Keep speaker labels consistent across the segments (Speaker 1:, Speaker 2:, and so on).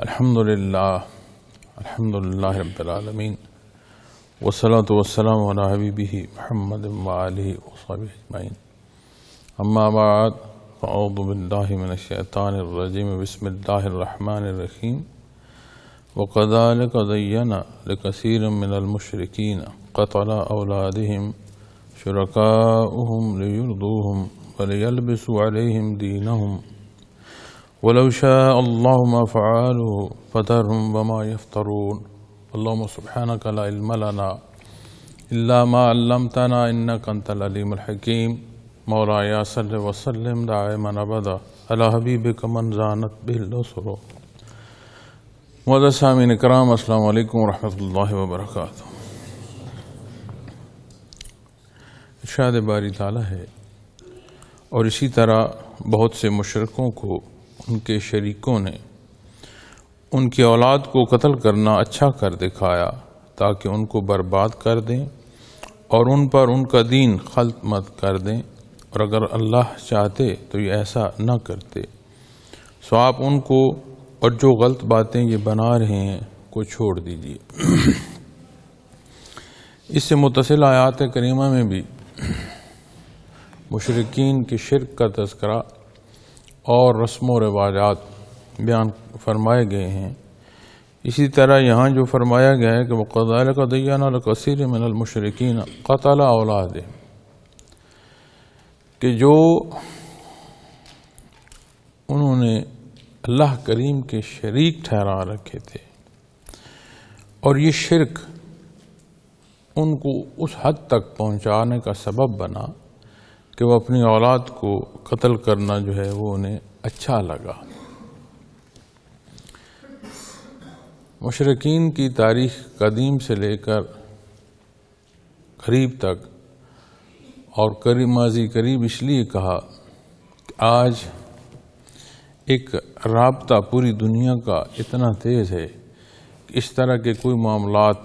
Speaker 1: الحمد للہ رب العالمین والصلاة والسلام علی حبیبہ محمد وآلہ وصحبہ اجمعین اما بعد فاعوذ باللہ من الشیطان الرجیم بسم اللہ الرحمن الرحیم وَكَذَلِكَ زَيَّنَ لِكَثِيرٍ مِّنَ الْمُشْرِكِينَ قَتْلَ أَوْلَادِهِمْ شُرَكَاؤُهُمْ لِيُرْدُوهُمْ وَلِيَلْبِسُوا عَلَيْهِمْ دِينَهُمْ وَلَوْ شَاءَ اللَّهُ مَا فَعَلُوهُ فَذَرْهُمْ وَمَا يَفْتَرُونَ اللهم سبحانك لا علم لنا إلا ما علمتنا إنك أنت العليم الحكيم مولاي صل وسلم دائما أبدا على حبيبك من زانت به الأسر. معزز سامعین کرام، السلام علیکم ورحمۃ اللہ وبرکاتہ. ارشاد باری تعالیٰ ہے، اور اسی طرح بہت سے مشرکوں کو ان کے شریکوں نے ان کی اولاد کو قتل کرنا اچھا کر دکھایا تاکہ ان کو برباد کر دیں اور ان پر ان کا دین خلط مت کر دیں، اور اگر اللہ چاہتے تو یہ ایسا نہ کرتے. سو آپ ان کو اور جو غلط باتیں یہ بنا رہے ہیں کو چھوڑ دیجیے. اس سے متصل آیات کریمہ میں بھی مشرکین کے شرک کا تذکرہ اور رسم و رواجات بیان فرمائے گئے ہیں. اسی طرح یہاں جو فرمایا گیا ہے کہ وَكَذَلِكَ زَيَّنَ لِكَثِيرٍ مِّنَ الْمُشْرِكِينَ قَتْلَ أَوْلَادِهِمْ، کہ جو انہوں نے اللہ کریم کے شریک ٹھہرا رکھے تھے، اور یہ شرک ان کو اس حد تک پہنچانے کا سبب بنا کہ وہ اپنی اولاد کو قتل کرنا جو ہے وہ انہیں اچھا لگا. مشرکین کی تاریخ قدیم سے لے کر قریب تک، اور ماضی قریب اس لیے کہا کہ آج ایک رابطہ پوری دنیا کا اتنا تیز ہے کہ اس طرح کے کوئی معاملات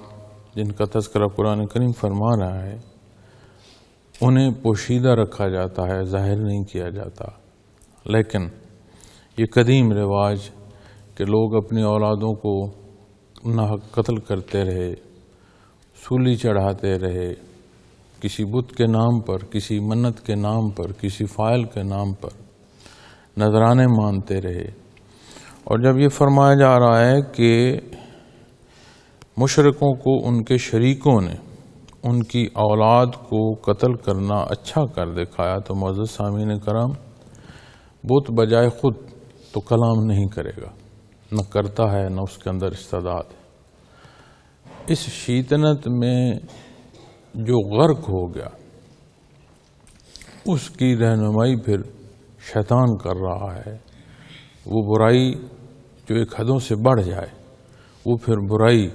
Speaker 1: جن کا تذکرہ قرآن کریم فرما رہا ہے انہیں پوشیدہ رکھا جاتا ہے، ظاہر نہیں کیا جاتا. لیکن یہ قدیم رواج کہ لوگ اپنی اولادوں کو ناحق قتل کرتے رہے، سولی چڑھاتے رہے، کسی بت کے نام پر، کسی منت کے نام پر، کسی فائل کے نام پر نذرانے مانتے رہے. اور جب یہ فرمایا جا رہا ہے کہ مشرکوں کو ان کے شریکوں نے ان کی اولاد کو قتل کرنا اچھا کر دکھایا، تو معزز سامعین کرام، بت بجائے خود تو کلام نہیں کرے گا، نہ کرتا ہے، نہ اس کے اندر استعداد ہے. اس شیطنت میں جو غرق ہو گیا اس کی رہنمائی پھر شیطان کر رہا ہے. وہ برائی جو ایک حدوں سے بڑھ جائے وہ پھر برائی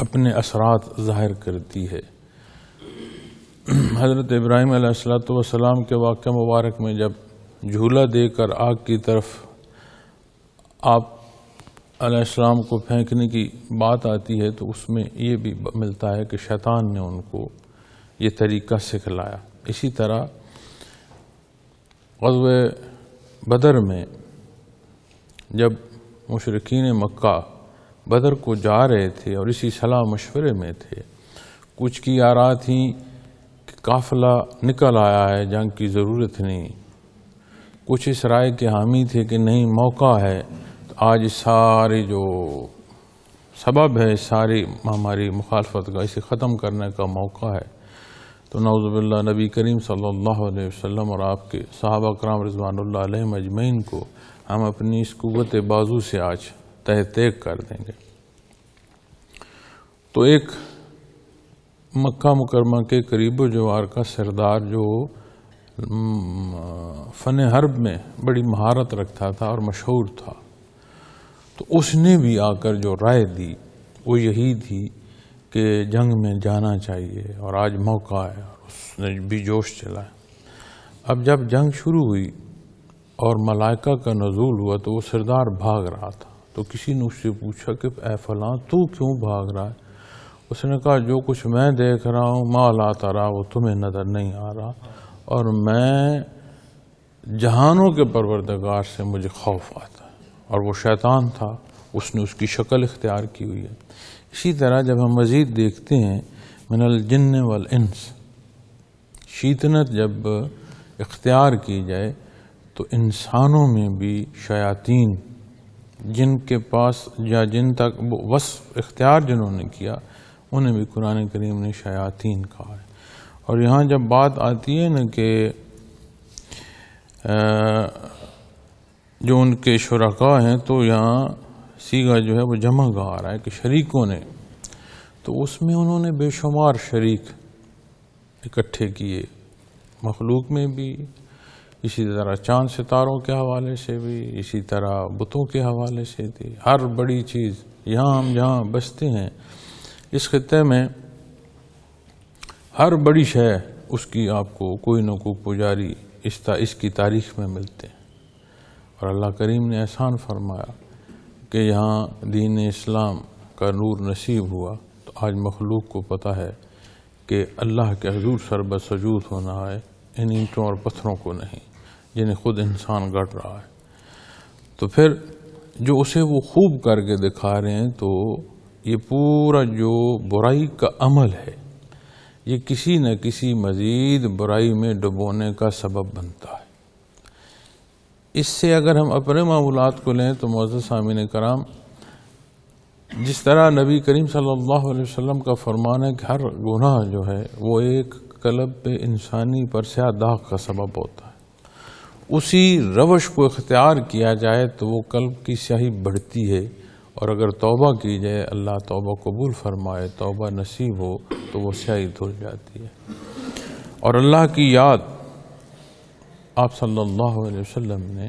Speaker 1: اپنے اثرات ظاہر کرتی ہے. حضرت ابراہیم علیہ السلام کے واقعہ مبارک میں جب جھولا دے کر آگ کی طرف آپ علیہ السلام کو پھینکنے کی بات آتی ہے تو اس میں یہ بھی ملتا ہے کہ شیطان نے ان کو یہ طریقہ سکھلایا. اسی طرح غزوہ بدر میں جب مشرکین مکہ بدر کو جا رہے تھے اور اسی صلاح مشورے میں تھے، کچھ کی آراء تھی کہ قافلہ نکل آیا ہے، جنگ کی ضرورت نہیں. کچھ اس رائے کے حامی تھے کہ نہیں، موقع ہے، تو آج ساری جو سبب ہے ساری ہماری مخالفت کا، اسے ختم کرنے کا موقع ہے. تو نعوذ باللہ نبی کریم صلی اللہ علیہ وسلم اور آپ کے صحابہ کرام رضوان اللہ علیہم اجمعین کو ہم اپنی اس قوت بازو سے آج تہ تیگ کر دیں گے. تو ایک مکہ مکرمہ کے قریب و جوار کا سردار جو فن حرب میں بڑی مہارت رکھتا تھا اور مشہور تھا، تو اس نے بھی آ کر جو رائے دی وہ یہی تھی کہ جنگ میں جانا چاہیے اور آج موقع ہے، اور اس نے بھی جوش چلایا. اب جب جنگ شروع ہوئی اور ملائکہ کا نزول ہوا تو وہ سردار بھاگ رہا تھا. تو کسی نے اس سے پوچھا کہ اے فلاں تو کیوں بھاگ رہا ہے؟ اس نے کہا جو کچھ میں دیکھ رہا ہوں ما لا ترا، وہ تمہیں نظر نہیں آ رہا، اور میں جہانوں کے پروردگار سے مجھے خوف آتا ہے. اور وہ شیطان تھا، اس نے اس کی شکل اختیار کی ہوئی ہے۔ اسی طرح جب ہم مزید دیکھتے ہیں من الجن والانس، شیطنت جب اختیار کی جائے تو انسانوں میں بھی شیاطین جن کے پاس یا جن تک وصف اختیار جنہوں نے کیا انہیں بھی قرآن کریم نے شیاطین کہا ہے۔ اور یہاں جب بات آتی ہے نا کہ جو ان کے شرکاء ہیں تو یہاں صیغہ جو ہے وہ جمع کا آ رہا ہے کہ شریکوں نے، تو اس میں انہوں نے بے شمار شریک اکٹھے کیے، مخلوق میں بھی، اسی طرح چاند ستاروں کے حوالے سے بھی، اسی طرح بتوں کے حوالے سے بھی۔ ہر بڑی چیز یہاں ہم جہاں بستے ہیں اس خطے میں ہر بڑی شے اس کی آپ کو کوئی نہ کوئی پجاری اس کی تاریخ میں ملتے ہیں۔ اور اللہ کریم نے احسان فرمایا کہ یہاں دین اسلام کا نور نصیب ہوا تو آج مخلوق کو پتہ ہے کہ اللہ کے حضور سربت سجود ہونا ہے، ان اینٹوں اور پتھروں کو نہیں جنہیں خود انسان گڑھ رہا ہے۔ تو پھر جو اسے وہ خوب کر کے دکھا رہے ہیں، تو یہ پورا جو برائی کا عمل ہے یہ کسی نہ کسی مزید برائی میں ڈبونے کا سبب بنتا ہے۔ اس سے اگر ہم اپنے معمولات کو لیں تو معزز سامعین کرام، جس طرح نبی کریم صلی اللہ علیہ وسلم کا فرمان ہے کہ ہر گناہ جو ہے وہ ایک قلب پہ انسانی پر سیاہ داغ کا سبب ہوتا ہے، اسی روش کو اختیار کیا جائے تو وہ قلب کی سیاہی بڑھتی ہے، اور اگر توبہ کی جائے، اللہ توبہ قبول فرمائے، توبہ نصیب ہو تو وہ سیاہی دھل جاتی ہے۔ اور اللہ کی یاد آپ صلی اللہ علیہ وسلم نے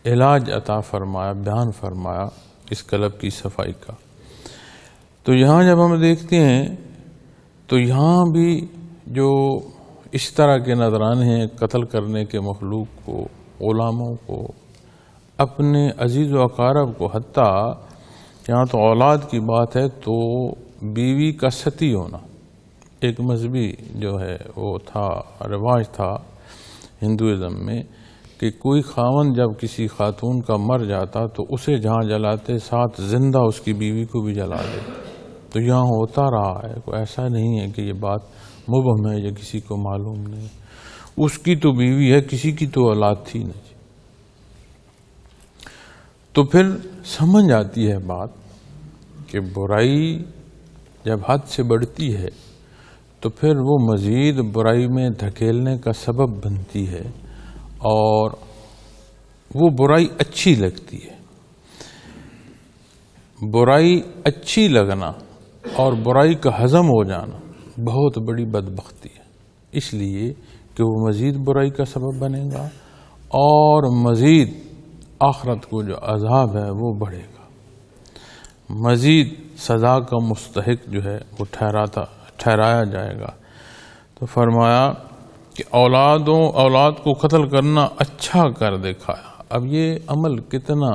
Speaker 1: علاج عطا فرمایا، بیان فرمایا اس قلب کی صفائی کا۔ تو یہاں جب ہم دیکھتے ہیں تو یہاں بھی جو اس طرح کے نذرانے ہیں قتل کرنے کے مخلوق کو، غلاموں کو، اپنے عزیز و اقارب کو، حتیٰ یہاں تو اولاد کی بات ہے تو بیوی کا ستی ہونا ایک مذہبی جو ہے وہ تھا، رواج تھا ہندوازم میں کہ کوئی خاوند جب کسی خاتون کا مر جاتا تو اسے جہاں جلاتے ساتھ زندہ اس کی بیوی کو بھی جلا دیتے۔ تو یہاں ہوتا رہا ہے، کوئی ایسا نہیں ہے کہ یہ بات مبہم ہے یا کسی کو معلوم نہیں، اس کی تو بیوی ہے، کسی کی تو اولاد تھی نہیں۔ تو پھر سمجھ آتی ہے بات کہ برائی جب حد سے بڑھتی ہے تو پھر وہ مزید برائی میں دھکیلنے کا سبب بنتی ہے، اور وہ برائی اچھی لگتی ہے۔ برائی اچھی لگنا اور برائی کا ہضم ہو جانا بہت بڑی بدبختی ہے، اس لیے کہ وہ مزید برائی کا سبب بنے گا اور مزید آخرت کو جو عذاب ہے وہ بڑھے گا، مزید سزا کا مستحق جو ہے وہ ٹھہرایا جائے گا۔ تو فرمایا کہ اولاد کو قتل کرنا اچھا کر دکھایا۔ اب یہ عمل کتنا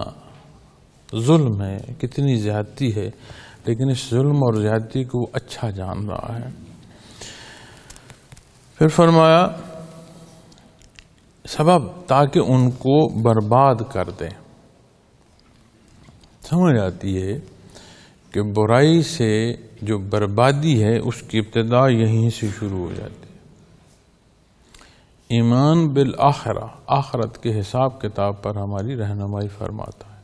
Speaker 1: ظلم ہے، کتنی زیادتی ہے، لیکن اس ظلم اور زیادتی کو وہ اچھا جان رہا ہے۔ پھر فرمایا سبب تاکہ ان کو برباد کر دیں۔ سمجھ آتی ہے کہ برائی سے جو بربادی ہے اس کی ابتدا یہیں سے شروع ہو جاتی ہے۔ ایمان بالآخرہ، آخرت کے حساب کتاب پر ہماری رہنمائی فرماتا ہے،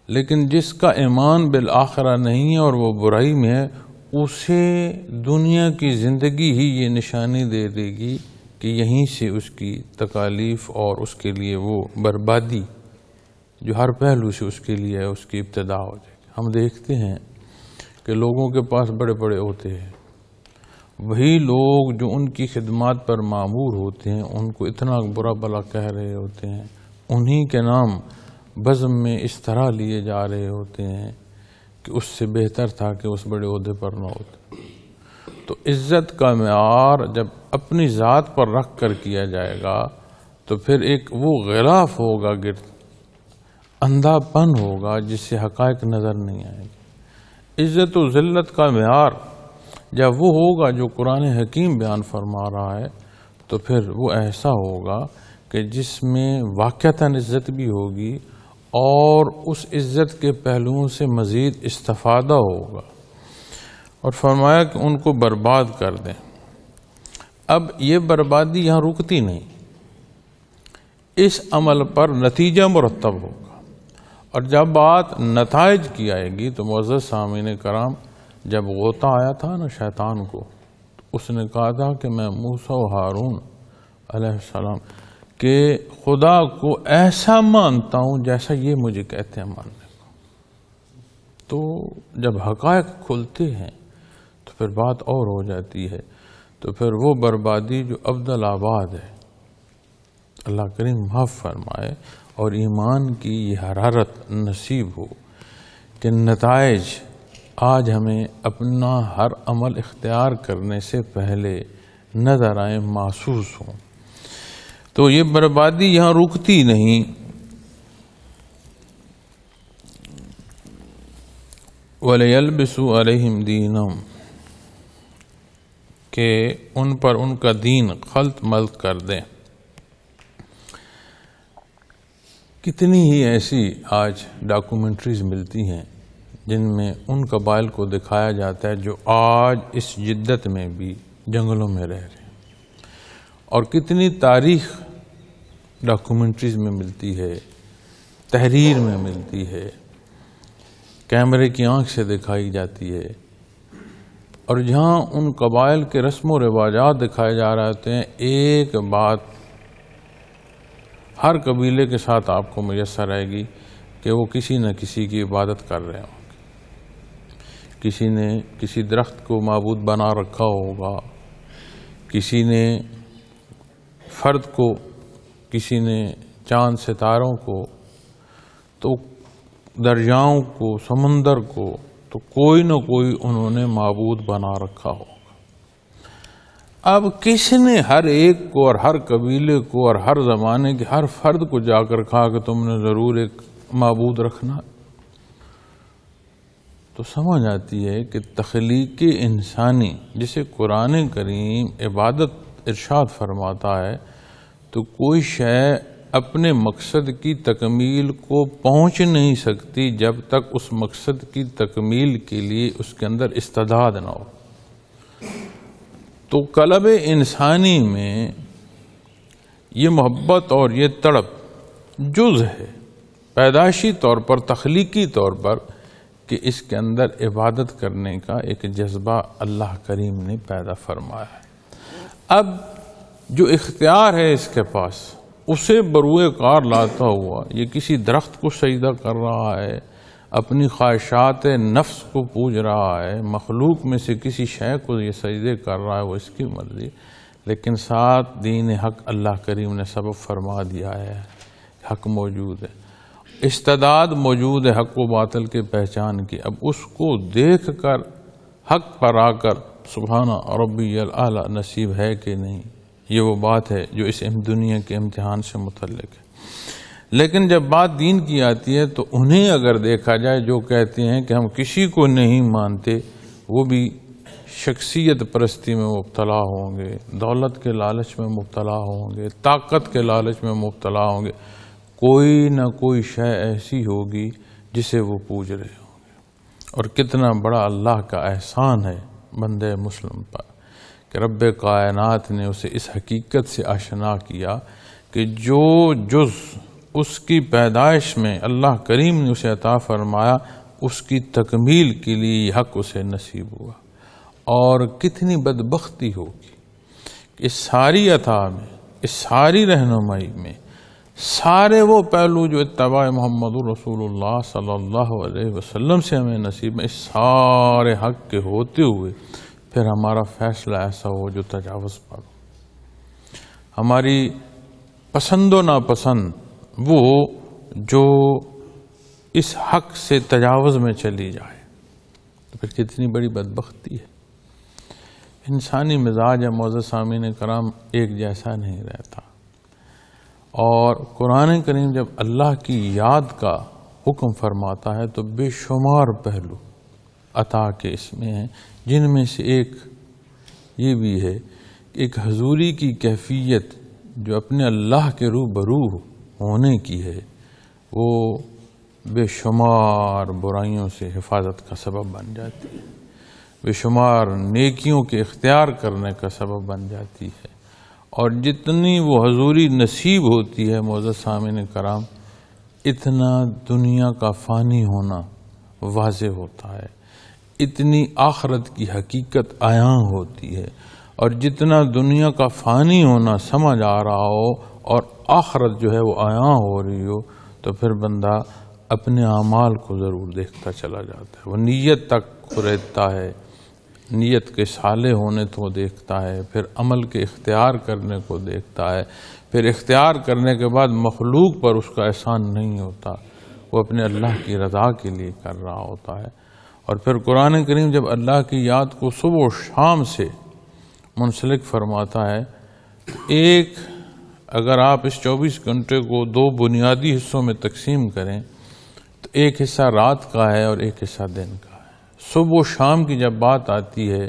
Speaker 1: لیکن جس کا ایمان بالآخرہ نہیں ہے اور وہ برائی میں ہے، اسے دنیا کی زندگی ہی یہ نشانی دے دے گی کہ یہیں سے اس کی تکالیف اور اس کے لیے وہ بربادی جو ہر پہلو سے اس کے لیے ہے اس کی ابتدا ہو جائے گی۔ ہم دیکھتے ہیں کہ لوگوں کے پاس بڑے بڑے عہدے ہیں، وہی لوگ جو ان کی خدمات پر مامور ہوتے ہیں ان کو اتنا برا بلا کہہ رہے ہوتے ہیں، انہی کے نام بزم میں اس طرح لیے جا رہے ہوتے ہیں کہ اس سے بہتر تھا کہ اس بڑے عہدے پر نہ ہوتے۔ تو عزت کا معیار جب اپنی ذات پر رکھ کر کیا جائے گا تو پھر ایک وہ غلاف ہوگا، گرد اندھا پن ہوگا جس سے حقائق نظر نہیں آئے گی۔ عزت و ذلت کا معیار جب وہ ہوگا جو قرآن حکیم بیان فرما رہا ہے تو پھر وہ ایسا ہوگا کہ جس میں واقعتاً عزت بھی ہوگی اور اس عزت کے پہلوؤں سے مزید استفادہ ہوگا، اور فرمایا کہ ان کو برباد کر دیں۔ اب یہ بربادی یہاں رکتی نہیں، اس عمل پر نتیجہ مرتب ہوگا، اور جب بات نتائج کی آئے گی تو معزز سامعین کرام، جب غوطہ آیا تھا نا شیطان کو، اس نے کہا تھا کہ میں موسیٰ و ہارون علیہ السلام کہ خدا کو ایسا مانتا ہوں جیسا یہ مجھے کہتے ہیں ماننے کو۔ تو جب حقائق کھلتے ہیں تو پھر بات اور ہو جاتی ہے، تو پھر وہ بربادی جو ابدل آباد ہے، اللہ کریم معاف فرمائے، اور ایمان کی یہ حرارت نصیب ہو کہ نتائج آج ہمیں اپنا ہر عمل اختیار کرنے سے پہلے نظر آئیں، محسوس ہوں۔ تو یہ بربادی یہاں رکتی نہیں، وَلَيَلْبِسُوا عَلَيْهِمْ دِينَهُمْ، کہ ان پر ان کا دین خلط ملط کر دیں۔ کتنی ہی ایسی آج ڈاکومنٹریز ملتی ہیں جن میں ان قبائل کو دکھایا جاتا ہے جو آج اس جدت میں بھی جنگلوں میں رہ رہے ہیں، اور کتنی تاریخ ڈاکومنٹریز میں ملتی ہے، تحریر میں ملتی ہے، کیمرے کی آنکھ سے دکھائی جاتی ہے، اور جہاں ان قبائل کے رسم و رواجات دکھائے جا رہے ہوتے ہیں، ایک بات ہر قبیلے کے ساتھ آپ کو میسر آئے گی کہ وہ کسی نہ کسی کی عبادت کر رہے ہوں گے، کسی نے کسی درخت کو معبود بنا رکھا ہوگا، کسی نے فرد کو، کسی نے چاند ستاروں کو، تو دریاؤں کو، سمندر کو، تو کوئی نہ کوئی انہوں نے معبود بنا رکھا ہوگا۔ اب کس نے ہر ایک کو اور ہر قبیلے کو اور ہر زمانے کے ہر فرد کو جا کر کہا کہ تم نے ضرور ایک معبود رکھنا؟ تو سمجھ آتی ہے کہ تخلیق انسانی جسے قرآن کریم عبادت ارشاد فرماتا ہے، تو کوئی شے اپنے مقصد کی تکمیل کو پہنچ نہیں سکتی جب تک اس مقصد کی تکمیل کے لیے اس کے اندر استعداد نہ ہو۔ تو قلب انسانی میں یہ محبت اور یہ تڑپ جز ہے پیدائشی طور پر، تخلیقی طور پر، کہ اس کے اندر عبادت کرنے کا ایک جذبہ اللہ کریم نے پیدا فرمایا ہے۔ اب جو اختیار ہے اس کے پاس، اسے بروئے کار لاتا ہوا یہ کسی درخت کو سجدہ کر رہا ہے، اپنی خواہشات نفس کو پوج رہا ہے، مخلوق میں سے کسی شے کو یہ سجدے کر رہا ہے، وہ اس کی مرضی، لیکن ساتھ دین حق اللہ کریم نے سبب فرما دیا ہے، حق موجود ہے، استعداد موجود ہے حق و باطل کے پہچان کی۔ اب اس کو دیکھ کر حق پر آ کر سبحان ربی الاعلی نصیب ہے کہ نہیں، یہ وہ بات ہے جو اس دنیا کے امتحان سے متعلق ہے۔ لیکن جب بات دین کی آتی ہے تو انہیں اگر دیکھا جائے جو کہتے ہیں کہ ہم کسی کو نہیں مانتے، وہ بھی شخصیت پرستی میں مبتلا ہوں گے، دولت کے لالچ میں مبتلا ہوں گے، طاقت کے لالچ میں مبتلا ہوں گے، کوئی نہ کوئی شے ایسی ہوگی جسے وہ پوج رہے ہوں گے۔ اور کتنا بڑا اللہ کا احسان ہے بندے مسلم پر کہ رب کائنات نے اسے اس حقیقت سے آشنا کیا کہ جو جز اس کی پیدائش میں اللہ کریم نے اسے عطا فرمایا، اس کی تکمیل کے لیے یہ حق اسے نصیب ہوا۔ اور کتنی بدبختی ہوگی کہ اس ساری عطا میں، اس ساری رہنمائی میں، سارے وہ پہلو جو اتباع محمد رسول اللہ صلی اللہ علیہ وسلم سے ہمیں نصیب ہے، اس سارے حق کے ہوتے ہوئے پھر ہمارا فیصلہ ایسا ہو جو تجاوز پر ہو، ہماری پسند و ناپسند وہ جو اس حق سے تجاوز میں چلی جائے، تو پھر کتنی بڑی بدبختی ہے۔ انسانی مزاج ہے معزز سامعین کرام ایک جیسا نہیں رہتا، اور قرآن کریم جب اللہ کی یاد کا حکم فرماتا ہے تو بے شمار پہلو عطا کے اس میں ہیں، جن میں سے ایک یہ بھی ہے کہ ایک حضوری کی کیفیت جو اپنے اللہ کے روبرو ہونے کی ہے، وہ بے شمار برائیوں سے حفاظت کا سبب بن جاتی ہے، بے شمار نیکیوں کے اختیار کرنے کا سبب بن جاتی ہے، اور جتنی وہ حضوری نصیب ہوتی ہے معزز سامعین کرام، اتنا دنیا کا فانی ہونا واضح ہوتا ہے، اتنی آخرت کی حقیقت عیاں ہوتی ہے، اور جتنا دنیا کا فانی ہونا سمجھ آ رہا ہو اور آخرت جو ہے وہ عیاں ہو رہی ہو، تو پھر بندہ اپنے اعمال کو ضرور دیکھتا چلا جاتا ہے، وہ نیت تک رہتا ہے، نیت کے صالح ہونے کو دیکھتا ہے، پھر عمل کے اختیار کرنے کو دیکھتا ہے، پھر اختیار کرنے کے بعد مخلوق پر اس کا احسان نہیں ہوتا، وہ اپنے اللہ کی رضا کے لیے کر رہا ہوتا ہے۔ اور پھر قرآن کریم جب اللہ کی یاد کو صبح و شام سے منسلک فرماتا ہے، ایک اگر آپ اس 24 گھنٹے کو دو بنیادی حصوں میں تقسیم کریں تو ایک حصہ رات کا ہے اور ایک حصہ دن کا ہے۔ صبح و شام کی جب بات آتی ہے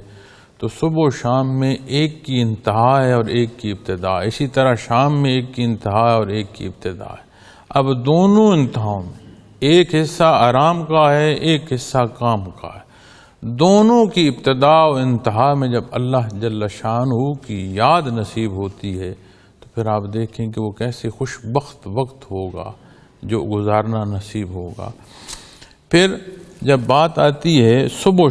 Speaker 1: تو صبح و شام میں ایک کی انتہا ہے اور ایک کی ابتدا، اسی طرح شام میں ایک کی انتہا ہے اور ایک کی ابتدا ہے۔ اب دونوں انتہاؤں میں ایک حصہ آرام کا ہے، ایک حصہ کام کا ہے، دونوں کی ابتدا و انتہا میں جب اللہ جل شانہ کی یاد نصیب ہوتی ہے تو پھر آپ دیکھیں کہ وہ کیسے خوش بخت وقت ہوگا جو گزارنا نصیب ہوگا۔ پھر جب بات آتی ہے صبح